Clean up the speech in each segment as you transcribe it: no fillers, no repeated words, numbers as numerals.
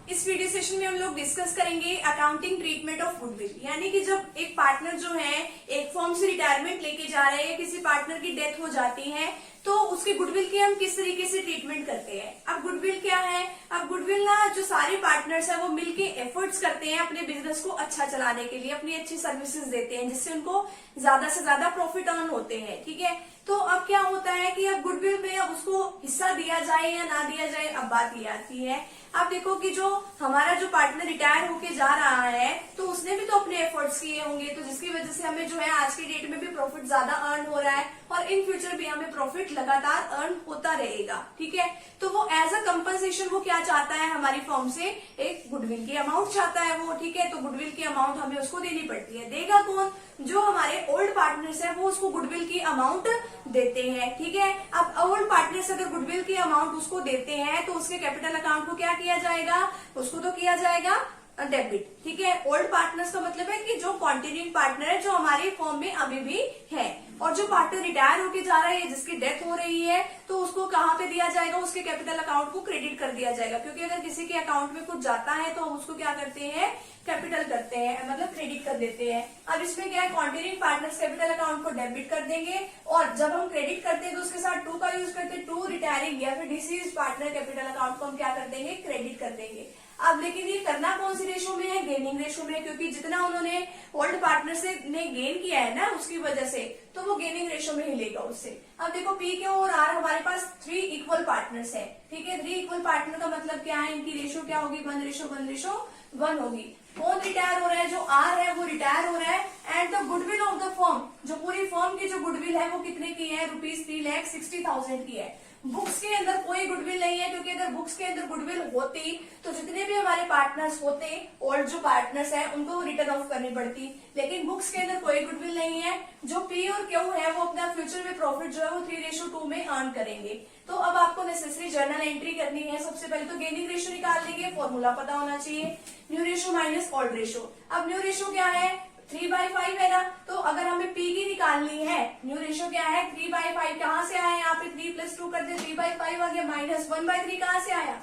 इस video session में हम लोग डिस्कस करेंगे अकाउंटिंग ट्रीटमेंट ऑफ गुडविल। यानी कि जब एक पार्टनर जो है एक फर्म से रिटायरमेंट लेके जा रहे हैं, किसी पार्टनर की डेथ हो जाती है, तो उसके गुडविल की हम किस तरीके से ट्रीटमेंट करते हैं। अब गुडविल क्या है? अब गुडविल ना जो सारे पार्टनर्स हैं वो मिलके एफर्ट्स करते हैं अपने बिजनेस को अच्छा चलाने के लिए, अपनी अच्छी सर्विसेज देते हैं जिससे उनको ज्यादा से ज्यादा प्रॉफिट अर्न होते हैं। ठीक है, तो अब क्या होता है कि अब गुडविल में अब उसको हिस्सा दिया जाए या ना दिया जाए, अब बात ये आती है। आप देखो कि जो हमारा जो पार्टनर रिटायर होके जा रहा है तो उसने भी तो अपने एफर्ट्स किए होंगे, तो जिसकी वजह से हमें जो है आज की डेट में भी प्रॉफिट ज्यादा अर्न हो रहा है और इन फ्यूचर भी हमें प्रॉफिट लगातार अर्न होता रहेगा। ठीक है, तो वो एज अ कंपनसेशन वो क्या चाहता है, हमारी फर्म से एक गुडविल की अमाउंट चाहता है वो। ठीक है, तो गुडविल की अमाउंट हमें उसको देनी पड़ती है। देगा कौन? जो हमारे ओल्ड पार्टनर्स है वो उसको गुडविल की अमाउंट देते हैं। ठीक है, अब ओल्ड पार्टनर्स अगर गुडविल की अमाउंट उसको देते हैं तो उसके कैपिटल अकाउंट को क्या किया जाएगा? उसको तो किया जाएगा डेबिट। ठीक है, ओल्ड पार्टनर्स का मतलब है कि जो कॉन्टिन्यूइंग पार्टनर है जो हमारी फर्म में अभी भी है, और जो पार्टनर रिटायर होके जा रहा है जिसकी डेथ हो रही है तो उसको कहाँ पे दिया जाएगा? उसके कैपिटल अकाउंट को क्रेडिट कर दिया जाएगा। क्योंकि अगर किसी के अकाउंट में कुछ जाता है तो हम उसको क्या करते हैं? कैपिटल करते हैं, मतलब क्रेडिट कर देते हैं। अब इसमें क्या है, कॉन्टिन्यूइंग पार्टनर्स कैपिटल अकाउंट को डेबिट कर देंगे, और जब हम क्रेडिट करते हैं तो उसके साथ टू का यूज करते हैं, टू रिटायरिंग या फिर डिसीज पार्टनर कैपिटल अकाउंट को हम क्या कर देंगे? क्रेडिट कर देंगे। अब लेकिन ये करना कौन सी रेशो में है? गेनिंग रेशो में, क्योंकि जितना उन्होंने ओल्ड पार्टनर से ने गेन किया है ना उसकी वजह से, तो वो गेनिंग रेशो में ही लेगा उससे। अब देखो पी के और आर हमारे पास 3 इक्वल पार्टनर्स है। ठीक है, 3 इक्वल पार्टनर का मतलब क्या है? इनकी रेशो क्या होगी? 1:1:1 होगी। कौन रिटायर हो रहा है? जो आर है वो रिटायर हो रहा है, and the goodwill of the firm, जो पूरी फर्म की जो गुडविल है वो कितने की है? ₹3,60,000 की है। बुक्स के अंदर कोई गुडविल नहीं है, क्योंकि अगर बुक्स के अंदर गुडविल होती तो जितने भी हमारे पार्टनर्स होते, ओल्ड जो पार्टनर्स हैं उनको रिटर्न ऑफ करनी पड़ती, लेकिन बुक्स के अंदर कोई गुडविल नहीं है। जो पी और क्यू है वो अपना फ्यूचर में प्रॉफिट जो है वो 3:2 में अर्न करेंगे। तो अब आपको नेसेसरी जर्नल एंट्री करनी है। सबसे पहले तो गेनिंग रेशो निकाल लेंगे, फॉर्मूला पता होना चाहिए, new ratio minus old ratio. अब न्यू रेशो क्या है? 3/5 है ना, तो अगर हमें पी की निकालनी है, न्यू रेशो क्या है? 3/5। कहाँ से आया? यहाँ पे 3 + 2 कर दे, 3/5 आ गया, माइनस 1/3 कहाँ से आया?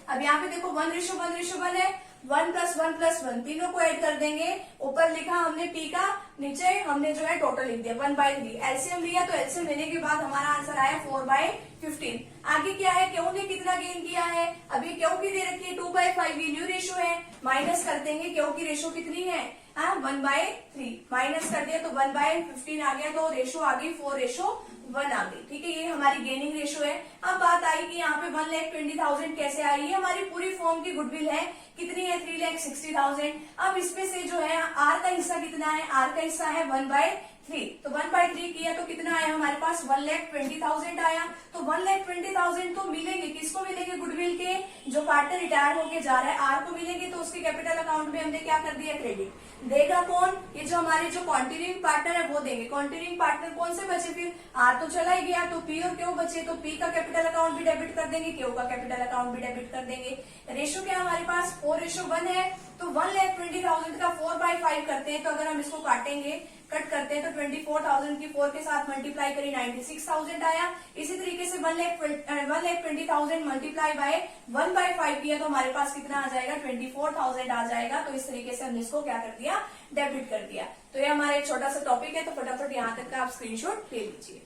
अब यहाँ पे देखो 1:1:1 है, 1 + 1 + 1 तीनों को ऐड कर देंगे। ऊपर लिखा हमने पी का, नीचे हमने जो है टोटल लिख दिया 1/3। एलसीएम लिया तो एलसीएम लेने के बाद हमारा आंसर आया 4/15। आगे क्या है? क्यों ने कितना गेन किया है? अभी क्यों की दे रखी है 2/5, ये न्यू रेशो है, माइनस कर देंगे। क्यों की रेशो कितनी है? 1/3 माइनस कर दिया तो 1/15 आ गया, तो रेशो आ गई 4:1 आ गई। ठीक है, ये हमारी गेनिंग रेशो है। अब बात आई कि यहाँ पे 1,20,000 कैसे आई? ये हमारी पूरी फर्म की गुडविल है, कितनी है? 3,60,000। अब इसमें से जो है आर का हिस्सा कितना है? आर का हिस्सा है 1/3, तो 1/3 किया तो कितना आया हमारे पास? 1,20,000 आया। तो 1,20,000 तो मिलेंगे, किसको मिलेंगे? गुडविल के जो पार्टनर रिटायर होके जा रहा है आर को मिलेंगे, तो उसके कैपिटल अकाउंट में हमने क्या कर दिया? क्रेडिट। देगा कौन? ये जो हमारे जो कॉन्टिन्यूइंग पार्टनर है वो देंगे। कॉन्टिन्यूइंग पार्टनर कौन से बचे? फिर आर तो चला ही गया, तो पी और क्यू बचे, तो पी का कैपिटल अकाउंट भी डेबिट कर देंगे, क्यू का कैपिटल अकाउंट भी डेबिट कर देंगे। रेशो क्या हमारे पास? 4:1 है, तो 1,20,000 का 4/5 करते हैं, तो अगर हम इसको काटेंगे, कट करते हैं तो 24,000 की 4 के साथ मल्टीप्लाई करी 96,000 आया। इसी तरीके से 1,20,000 मल्टीप्लाई बाय 1/5 किया तो हमारे पास कितना आ जाएगा? 24,000 आ जाएगा। तो इस तरीके से हमने इसको क्या कर दिया? डेबिट कर दिया। तो ये हमारा एक छोटा सा टॉपिक है, तो फटाफट यहाँ तक का आप स्क्रीनशॉट ले लीजिए।